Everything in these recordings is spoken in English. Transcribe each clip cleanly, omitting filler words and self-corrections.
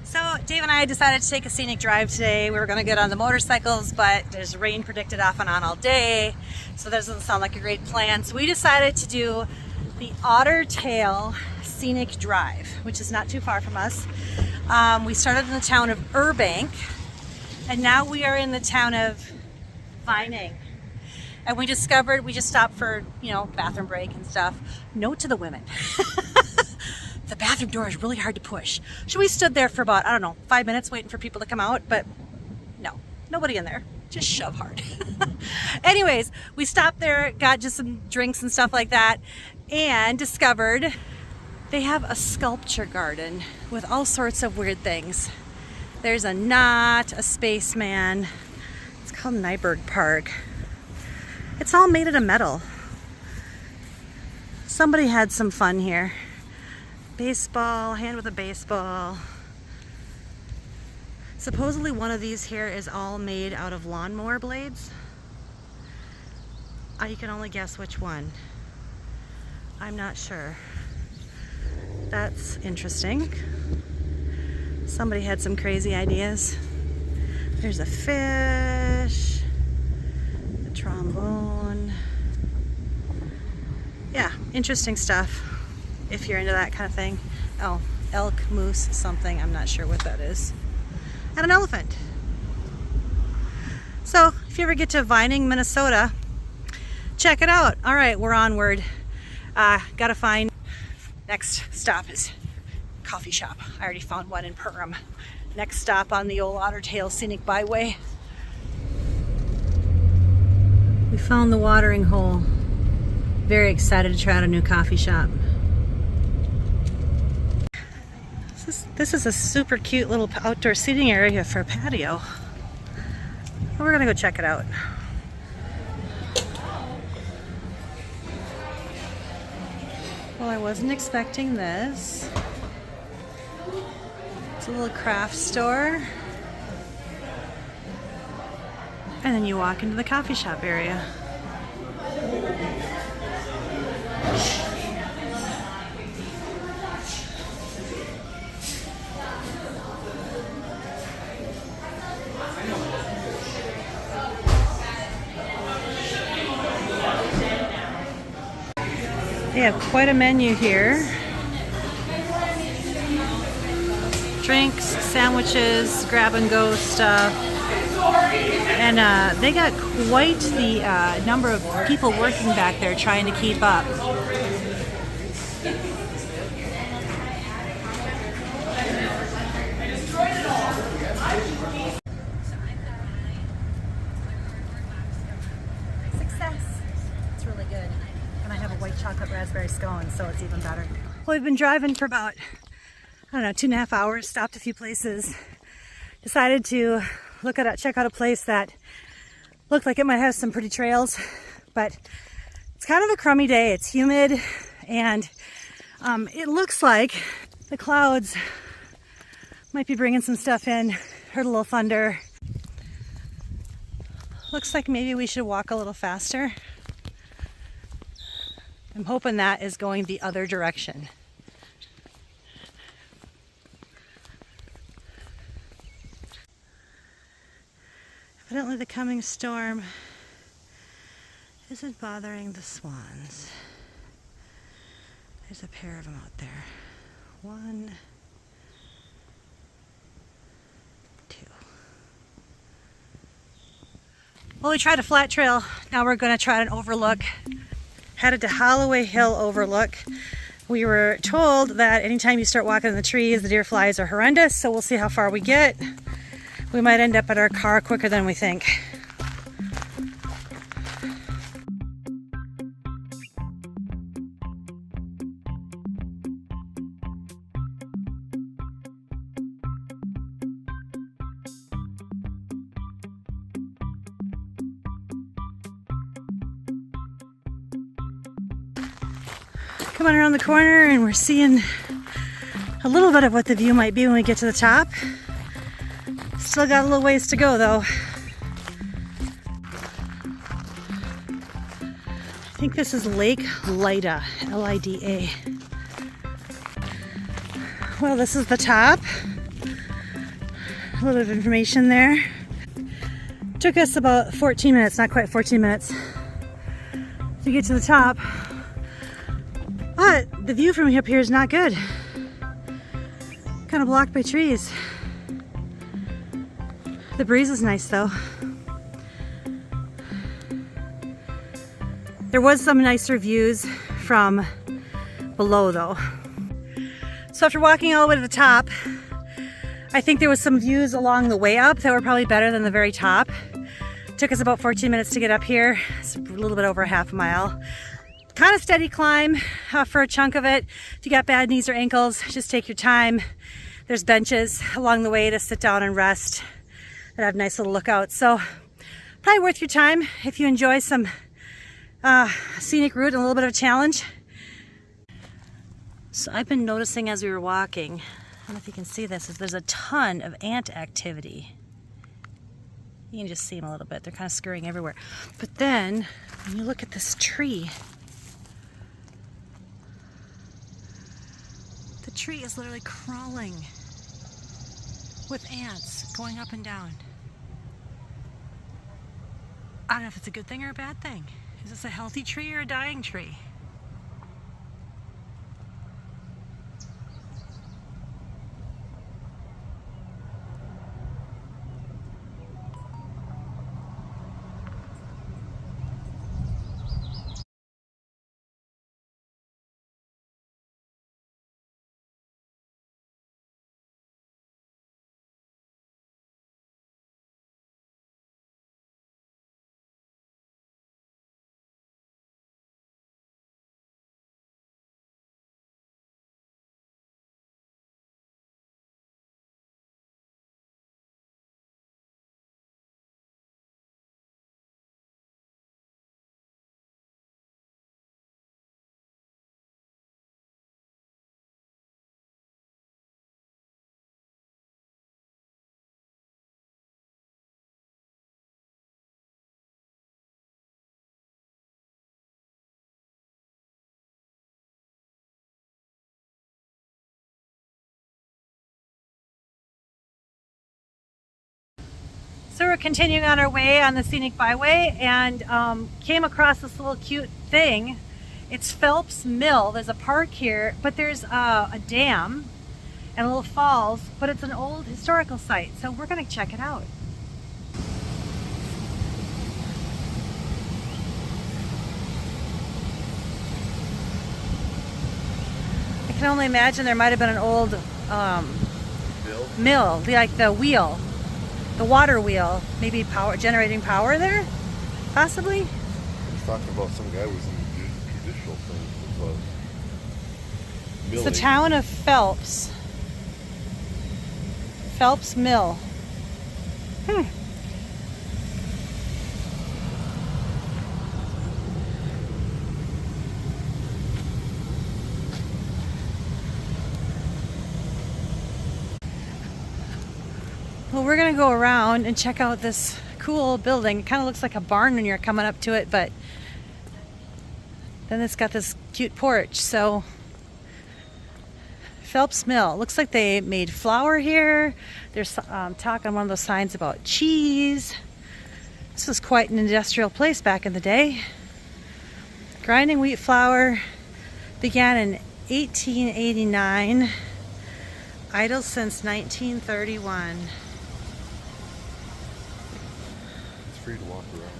So Dave and I decided to take a scenic drive today. We were going to get on the motorcycles, but there's rain predicted off and on all day, so that doesn't sound like a great plan. So we decided to do the Ottertail Scenic Drive, which is not too far from us. We started in the town of Burbank, and now we are in the town of Vining. And we discovered, we just stopped for, bathroom break and stuff. Note to the women. The bathroom door is really hard to push. So we stood there for about, 5 minutes waiting for people to come out, but no, nobody in there. Just shove hard. Anyways, we stopped there, got just some drinks and stuff like that, and discovered they have a sculpture garden with all sorts of weird things. There's a knot, a spaceman. It's called Nyberg Park. It's all made out of metal. Somebody had some fun here. Baseball, hand with a baseball. Supposedly one of these here is all made out of lawnmower blades. You can only guess which one. I'm not sure. That's interesting. Somebody had some crazy ideas. There's a fish, a trombone. Yeah, interesting stuff if you're into that kind of thing. Oh, elk, moose, something. I'm not sure what that is. And an elephant. So if you ever get to Vining, Minnesota, check it out. All right, we're onward. Gotta find, next stop is coffee shop. I already found one in Perham. Next stop on the old Ottertail Scenic Byway. We found the watering hole. Very excited to try out a new coffee shop. This is a super cute little outdoor seating area for a patio. We're gonna go check it out. Well, I wasn't expecting this. It's a little craft store. And then you walk into the coffee shop area. They have quite a menu here. Drinks, sandwiches, grab and go stuff. And they got quite the number of people working back there trying to keep up. Chocolate raspberry scone, so it's even better. Well, we've been driving for about, 2.5 hours, stopped a few places, decided to check out a place that looked like it might have some pretty trails, but it's kind of a crummy day. It's humid, and it looks like the clouds might be bringing some stuff in. Heard a little thunder. Looks like maybe we should walk a little faster. I'm hoping that is going the other direction. Evidently the coming storm isn't bothering the swans. There's a pair of them out there. 1, 2. Well, we tried a flat trail. Now we're going to try an overlook. Headed to Holloway Hill Overlook. We were told that anytime you start walking in the trees, the deer flies are horrendous, so we'll see how far we get. We might end up at our car quicker than we think. Coming around the corner, and we're seeing a little bit of what the view might be when we get to the top. Still got a little ways to go though. I think this is Lake Lida, L-I-D-A. Well, this is the top. A little bit of information there. Took us about 14 minutes, not quite 14 minutes, to get to the top. But the view from up here is not good. Kind of blocked by trees. The breeze is nice though. There was some nicer views from below though. So after walking all the way to the top, I think there was some views along the way up that were probably better than the very top. Took us about 14 minutes to get up here. It's a little bit over a half a mile. Kind of steady climb for a chunk of it. If you got bad knees or ankles, just take your time. There's benches along the way to sit down and rest that have nice little lookouts. So probably worth your time if you enjoy some scenic route and a little bit of a challenge. So I've been noticing as we were walking, I don't know if you can see this, is there's a ton of ant activity. You can just see them a little bit. They're kind of scurrying everywhere. But then when you look at this tree, the tree is literally crawling with ants going up and down. I don't know if it's a good thing or a bad thing. Is this a healthy tree or a dying tree? So we're continuing on our way on the Scenic Byway and came across this little cute thing. It's Phelps Mill. There's a park here, but there's a dam and little falls, but it's an old historical site. So we're gonna check it out. I can only imagine there might have been an old mill, like the wheel. The water wheel, maybe power, generating power there, possibly. He's talking about some guy was in the traditional thing of It's the town of Phelps. Phelps Mill. Well, we're gonna go around and check out this cool building. It kind of looks like a barn when you're coming up to it, but then it's got this cute porch. So Phelps Mill, looks like they made flour here. There's talk on one of those signs about cheese. This was quite an industrial place back in the day. Grinding wheat flour began in 1889, idle since 1931. free to walk around.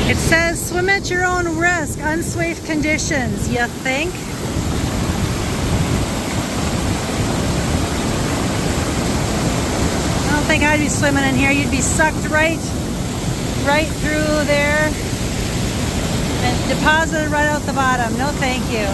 It says swim at your own risk, unsafe conditions. You think? I don't think I'd be swimming in here. You'd be sucked right through there and deposited right out the bottom. No, thank you.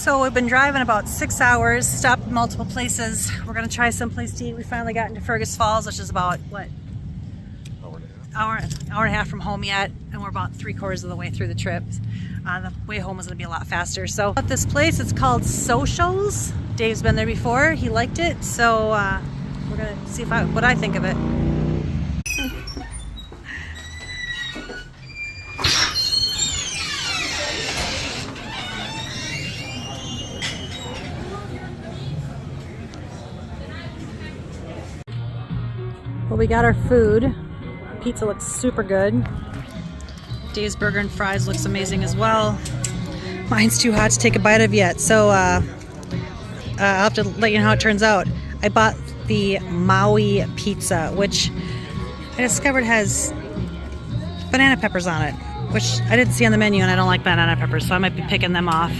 So we've been driving about 6 hours, stopped multiple places. We're gonna try someplace to eat. We finally got into Fergus Falls, which is about, what? Hour and a half from home yet, and we're about 3/4 of the way through the trip. The way home is gonna be a lot faster. So at this place, it's called Socials. Dave's been there before, he liked it, so we're gonna see what I think of it. Well, we got our food. Pizza looks super good. Dave's burger and fries looks amazing as well. Mine's too hot to take a bite of yet, so I'll have to let you know how it turns out. I bought the Maui pizza, which I discovered has banana peppers on it, which I didn't see on the menu, and I don't like banana peppers, so I might be picking them off.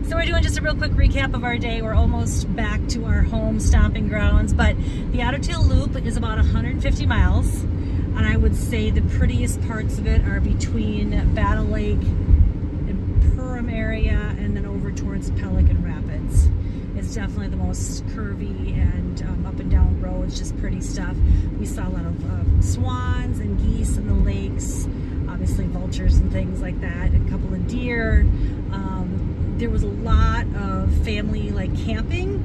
So we're doing just a real quick recap of our day. We're almost back to our home stomping grounds, but the Ottertail Loop is about 150 miles, and I would say the prettiest parts of it are between Battle Lake and Purim area, and then over towards Pelican Rapids. It's definitely the most curvy and up and down roads, just pretty stuff. We saw a lot of swans and geese in the lakes, obviously vultures and things like that, a couple of deer. There was a lot of family camping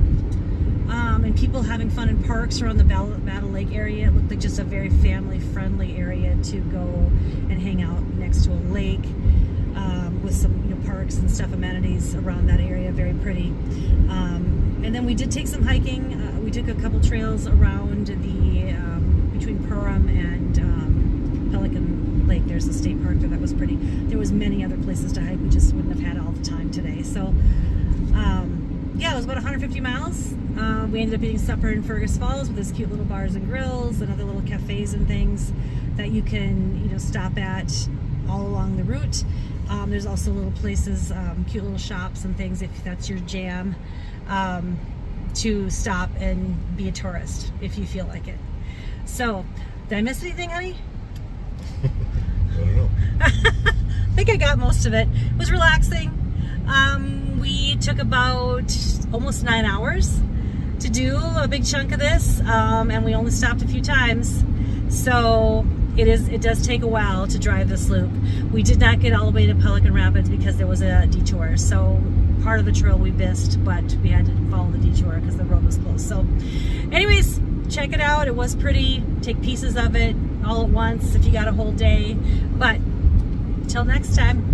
and people having fun in parks around the Battle Lake area. It looked like just a very family friendly area to go and hang out next to a lake with some parks and stuff, amenities around that area, very pretty. And then we did take some hiking. We took a couple trails around between Purim and Pelican Lake. There's a state park there that was pretty. There was many other places to hike. We just wouldn't have had all the time today. So yeah, it was about 150 miles. We ended up eating supper in Fergus Falls with these cute little bars and grills and other little cafes and things that you can stop at all along the route. There's also little places, cute little shops and things if that's your jam, to stop and be a tourist if you feel like it. So, did I miss anything, honey? I don't know. I think I got most of it. It was relaxing. We took about almost 9 hours to do a big chunk of this, and we only stopped a few times. So it does take a while to drive this loop. We did not get all the way to Pelican Rapids because there was a detour. So part of the trail we missed, but we had to follow the detour because the road was closed. So anyways, check it out. It was pretty. Take pieces of it all at once if you got a whole day. But till next time.